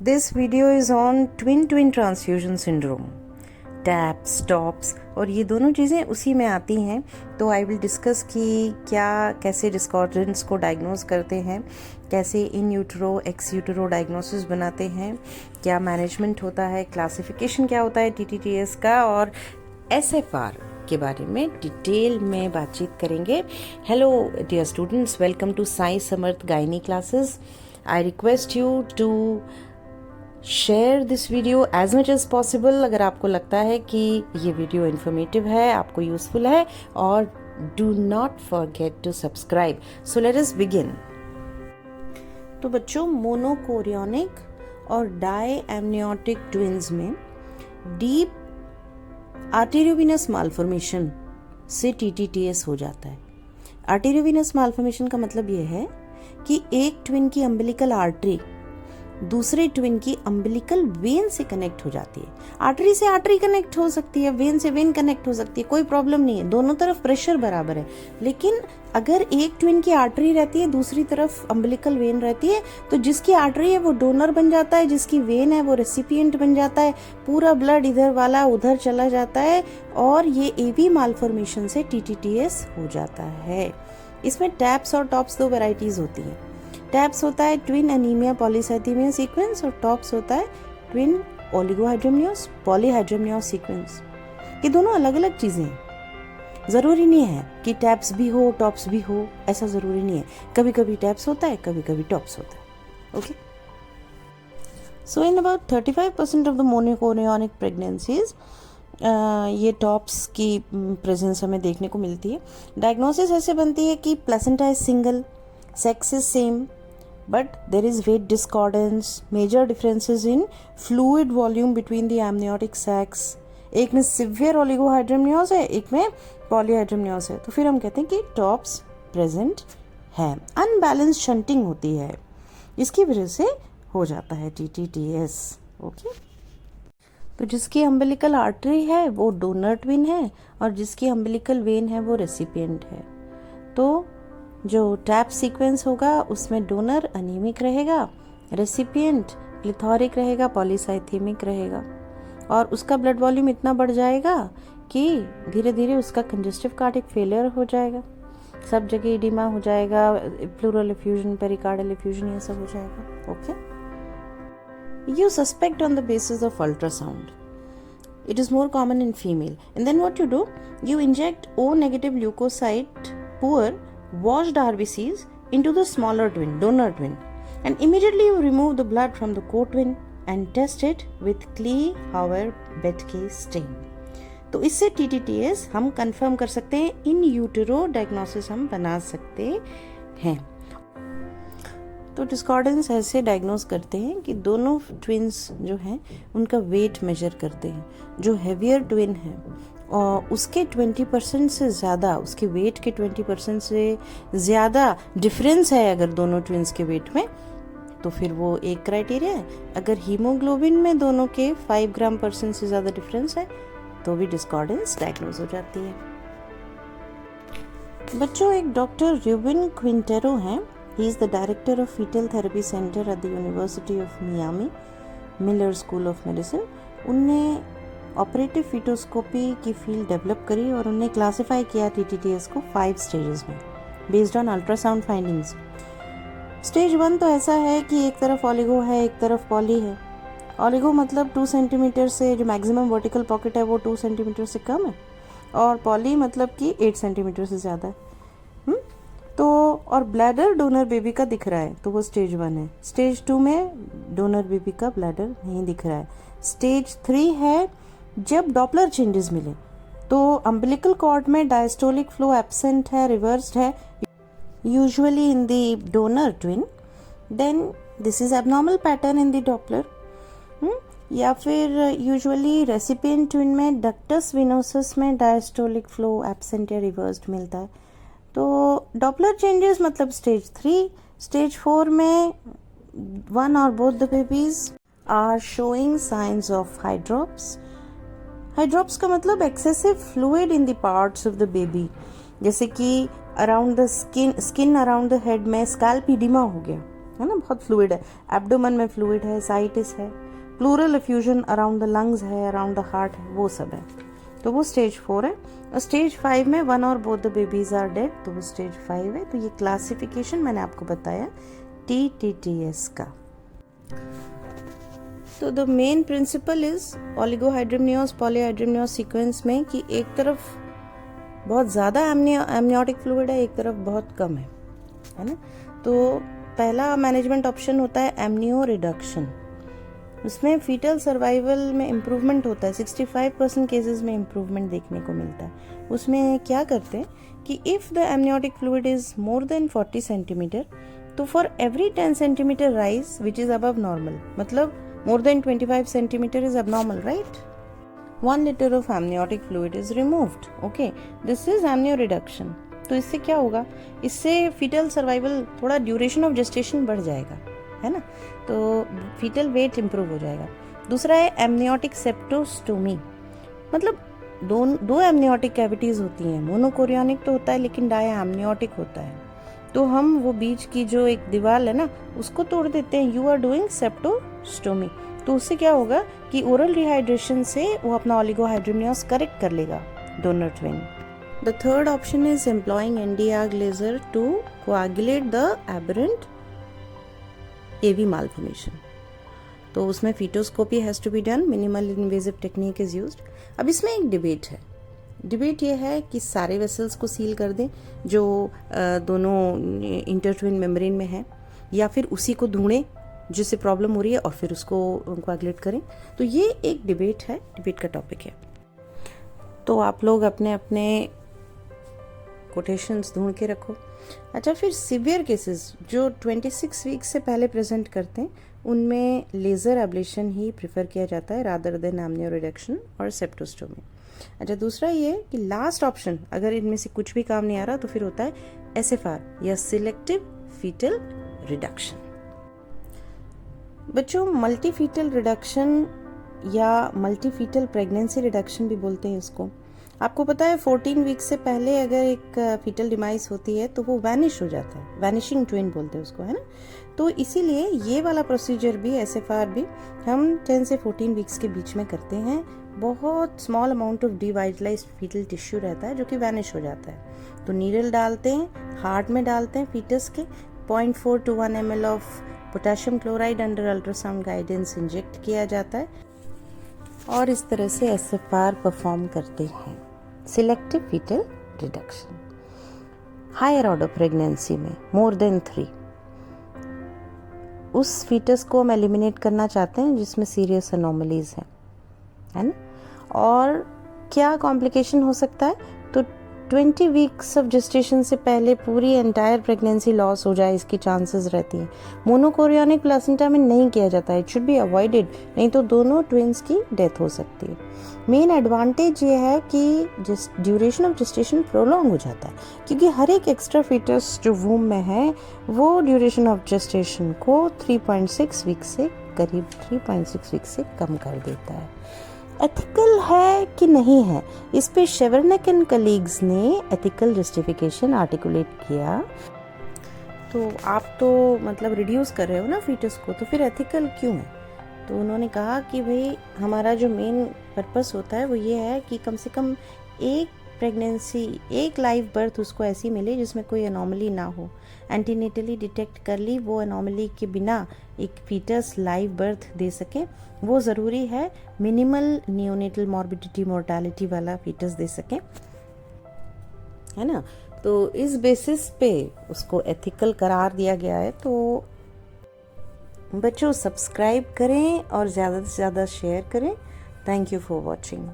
This video is on twin transfusion syndrome. Taps tops और ये दोनों चीज़ें उसी में आती हैं. तो आई विल डिस्कस कि क्या कैसे डिस्कॉर्डेंस को डायग्नोज करते हैं, कैसे इन यूटरो एक्स यूटरो डायग्नोसिस बनाते हैं, क्या मैनेजमेंट होता है, क्लासिफिकेशन क्या होता है TTTS का, और SFR के बारे में डिटेल में बातचीत करेंगे. Hello dear students, welcome to Sai Samarth gynae classes. I request you to share this video as much as possible अगर आपको लगता है कि ये वीडियो इन्फॉर्मेटिव है, आपको यूजफुल है, और do not forget to subscribe. So let us begin. तो बच्चों, मोनोकोरियोनिक और डाई एमनियोटिक ट्विन्स में डीप आर्टेरियोवेनस मालफॉर्मेशन से TTTS हो जाता है. आर्टेरियोवेनस मालफॉर्मेशन का मतलब यह है कि एक ट्विन की अम्बिलिकल आर्टरी दूसरे ट्विन की अम्बिलिकल वेन से कनेक्ट हो जाती है. आर्टरी से आर्टरी कनेक्ट हो सकती है, वेन से वेन कनेक्ट हो सकती है, कोई प्रॉब्लम नहीं है, दोनों तरफ प्रेशर बराबर है. लेकिन अगर एक ट्विन की आर्टरी रहती है, दूसरी तरफ अम्बिलिकल वेन रहती है, तो जिसकी आर्टरी है वो डोनर बन जाता है, जिसकी वेन है वो रेसिपिएंट बन जाता है. पूरा ब्लड इधर वाला उधर चला जाता है और ये AB मालफॉर्मेशन से TTTS हो जाता है. इसमें टैप्स और टॉप्स दो वैरायटीज होती हैं. टैप्स होता है ट्विन एनीमिया पॉलीसाइथेमिया सीक्वेंस और टॉप्स होता है ट्विन ओलिगोहाइड्रोमनियोस पॉलीहाइड्रोमनियोस सीक्वेंस. ये दोनों अलग अलग चीजें हैं. जरूरी नहीं है कि टैप्स भी हो टॉप्स भी हो, ऐसा जरूरी नहीं है. कभी कभी टैप्स होता है, कभी कभी टॉप्स होता है. Okay. So in about 35% of the monochorionic pregnancies ये टॉप्स की प्रेजेंस हमें देखने को मिलती है. डायग्नोसिस ऐसे बनती है कि placenta is single, sex is same, but there is weight discordance, major differences in fluid volume between the amniotic sacs. एक में severe oligohydramnios है, एक में polyhydramnios है. तो फिर हम कहते हैं कि टॉप्स प्रेजेंट है. अनबैलेंस शंटिंग होती है, इसकी वजह से हो जाता है TTTS. ओके. तो जिसकी अम्बिलिकल आर्टरी है वो डोनर ट्विन है और जिसकी अम्बिलिकल वेन है वो रेसिपिएंट है. तो जो टैप सीक्वेंस होगा उसमें डोनर अनीमिक रहेगा, रेसिपिएंट प्लिथोरिक रहेगा, पॉलीसाइथेमिक रहेगा, और उसका ब्लड वॉल्यूम इतना बढ़ जाएगा कि धीरे धीरे उसका कंजेस्टिव कार्डियक फेलियर हो जाएगा, सब जगह एडिमा हो जाएगा, प्लूरल एफ्यूजन, पेरिकार्डियल एफ्यूजन, ये सब हो जाएगा. Okay. You suspect on the basis of ultrasound. It is more common in female. And then what you do? You inject O negative leukocyte poor washed RBCs into the smaller twin, donor twin, and immediately you remove the blood from the co-twin and test it with Klein-Hauer-Betke stain. तो इससे TTTS हम confirm कर सकते हैं. इन यूटेरो diagnosis हम बना सकते हैं. तो डिस्कॉर्डेंस ऐसे डायग्नोज करते हैं कि दोनों ट्विन्स जो हैं उनका वेट मेजर करते हैं. जो हेवियर ट्विन है और उसके 20% से ज़्यादा, उसके वेट के 20% से ज़्यादा डिफरेंस है अगर दोनों ट्विन्स के वेट में, तो फिर वो एक क्राइटेरिया है. अगर हीमोग्लोबिन में दोनों के 5 ग्राम % से ज़्यादा डिफरेंस है तो भी डिस्कॉर्डेंस डायग्नोज हो जाती है. बच्चों, एक डॉक्टर रूबिन क्विंटेरो हैं. He is the director of fetal therapy centre at the University of Miami, Miller School of Medicine. उनने ऑपरेटिव फीटोस्कोपी की फील्ड डेवलप करी और उन्हें क्लासिफाई किया TTTS को 5 स्टेजेस में based on ultrasound findings. Stage 1 तो ऐसा है कि एक तरफ ऑलिगो है, एक तरफ पॉली है. ऑलिगो मतलब 2 सेंटीमीटर से, जो मैक्सिमम वर्टिकल पॉकेट है वो 2 सेंटीमीटर से कम है, और पॉली मतलब कि 8 सेंटीमीटर से ज़्यादा है. तो और ब्लैडर डोनर बेबी का दिख रहा है तो वो स्टेज 1 है. स्टेज 2 में डोनर बेबी का ब्लैडर नहीं दिख रहा है. स्टेज 3 है जब डॉपलर चेंजेस मिले, तो अम्बिलिकल कॉर्ड में डायस्टोलिक फ्लो एब्सेंट है, रिवर्स्ड है, usually in the donor twin. Then this is abnormal pattern in the Doppler. या फिर यूजुअली रेसिपिएंट ट्विन में डक्टस विनोसस में डायस्टोलिक फ्लो एब्सेंट या रिवर्स्ड मिलता है. तो डॉपलर चेंजेस मतलब स्टेज 3. स्टेज 4 में one or both the babies are showing signs of hydrops. Hydrops का मतलब excessive fluid in the parts of the baby, जैसे कि around the skin around the head में स्कैल्प इडिमा हो गया है ना, बहुत फ्लूइड है, एब्डोमेन में फ्लूइड है, साइटिस है, pleural effusion around the lungs है, अराउंड द हार्ट है, वो सब है, तो वो स्टेज 4 है। और स्टेज 5 में 1 और both the babies are dead, तो वो स्टेज 5 है। तो ये क्लासिफिकेशन मैंने आपको बताया TTTS का। तो the main principle is oligohydramnios polyhydramnios sequence में कि एक तरफ बहुत ज़्यादा एमनियोटिक फ्लूइड है, एक तरफ बहुत कम है ना। तो पहला मैनेजमेंट ऑप्शन होता है एमनियो रिडक्शन। उसमें फीटल सर्वाइवल में इम्प्रूवमेंट होता है, 65% केसेस में इम्प्रूवमेंट देखने को मिलता है। उसमें क्या करते हैं कि if the amniotic fluid is more than 40 centimetre, तो for every 10 centimetre rise which is above normal, मतलब more than 25 centimetre is abnormal, right? 1 liter of amniotic fluid is removed. Okay, this is amnio reduction. तो इससे क्या होगा, इससे fetal survival, थोड़ा duration of gestation बढ़ जाएगा, है ना, तो फीटल वेट इंप्रूव हो जाएगा। दूसरा है एमनियोटिक सेप्टोस्टोमी, मतलब दो एमनियोटिक कैविटीज होती हैं, मोनोकोरियोनिक तो होता है लेकिन डायएमनियोटिक होता है, तो हम वो बीच की जो एक दीवार है ना उसको तोड़ देते हैं, यू आर डूइंग सेप्टोस्टोमी। तो उससे क्या होगा कि ओरल डिहाइड्रेशन से वो अपना ओलिगोहाइड्रोमनियोस करेक्ट कर लेगा donor twin. The third option is employing Nd:YAG laser to coagulate the aberrant AV malformation. तो उसमें fetoscopy has to be done, minimal invasive technique is used. अब इसमें एक डिबेट है, डिबेट ये है कि सारे वेसल्स को सील कर दें जो दोनों इंटरट्विन मेम्ब्रेन में है, या फिर उसी को ढूंढें जिससे प्रॉब्लम हो रही है और फिर उसको कोआगुलेट करें। तो ये एक डिबेट है, डिबेट का टॉपिक है। तो आप लोग अपने अपने कोटेशंस ढूंढ के रखो। अच्छा, फिर सीवियर केसेस जो 26 वीक से पहले प्रेजेंट करते हैं उनमें लेज़र एब्लेशन ही प्रेफर किया जाता है रादर देन एमनियो रिडक्शन और सेप्टोस्टोमी। अच्छा, दूसरा ये कि लास्ट ऑप्शन अगर इनमें से कुछ भी काम नहीं आ रहा तो फिर होता है SFR या सिलेक्टिव फीटल रिडक्शन। बच्चों, मल्टी फीटल रिडक्शन या मल्टी फीटल प्रेगनेंसी रिडक्शन भी बोलते हैं इसको। आपको पता है 14 वीक से पहले अगर एक फीटल डिमाइस होती है तो वो वैनिश हो जाता है, वैनिशिंग ट्विन बोलते हैं उसको, है ना। तो इसीलिए ये वाला प्रोसीजर भी, SFR भी हम 10 से 14 वीक्स के बीच में करते हैं। बहुत small amount of devitalised fetal tissue रहता है जो कि वैनिश हो जाता है। तो नीडल डालते हैं, हार्ट में डालते हैं फीटस के, 0.4 to 1 ml of potassium chloride under ultrasound guidance inject किया जाता है और इस तरह से SFR परफॉर्म करते हैं, selective fetal reduction. Higher order pregnancy में मोर देन 3, उस फीटस को हम एलिमिनेट करना चाहते हैं जिसमें सीरियस एनोमलीज हैं, है ना। और क्या कॉम्प्लिकेशन हो सकता है, तो 20 वीक्स ऑफ जेस्टेशन से पहले पूरी एंटायर प्रेगनेंसी लॉस हो जाए, इसकी चांसेस रहती हैं। मोनोकोरियोनिक प्लासेंटा में नहीं किया जाता है, इट शुड बी अवॉइडेड, नहीं तो दोनों ट्विंस की डेथ हो सकती है। मेन एडवांटेज ये है कि ड्यूरेशन ऑफ जेस्टेशन प्रोलॉन्ग हो जाता है, क्योंकि हर एक एक्स्ट्रा फीटस जो वूम में है वो ड्यूरेशन ऑफ जेस्टेशन को 3.6 वीक से करीब 3.6 वीक से कम कर देता है। एथिकल है कि नहीं है, इस पे शेवरनेक एंड कलीग्स ने एथिकल जस्टिफिकेशन आर्टिकुलेट किया। तो आप तो मतलब रिड्यूस कर रहे हो ना फीटस को, तो फिर एथिकल क्यों है। तो उन्होंने कहा कि भाई हमारा जो मेन पर्पस होता है वो ये है कि कम से कम एक प्रेगनेंसी, एक लाइव बर्थ उसको ऐसी मिले जिसमें कोई एनॉमली ना हो, एंटीनेटली डिटेक्ट कर ली वो एनॉमली के बिना एक फीटस लाइव बर्थ दे सके, वो ज़रूरी है। मिनिमल नियोनेटल मॉर्बिडिटी मोर्टालिटी वाला फीटस दे सके, है ना। तो इस बेसिस पे उसको एथिकल करार दिया गया है। तो बच्चों, सब्सक्राइब करें और ज़्यादा से ज़्यादा शेयर करें। Thank you for watching.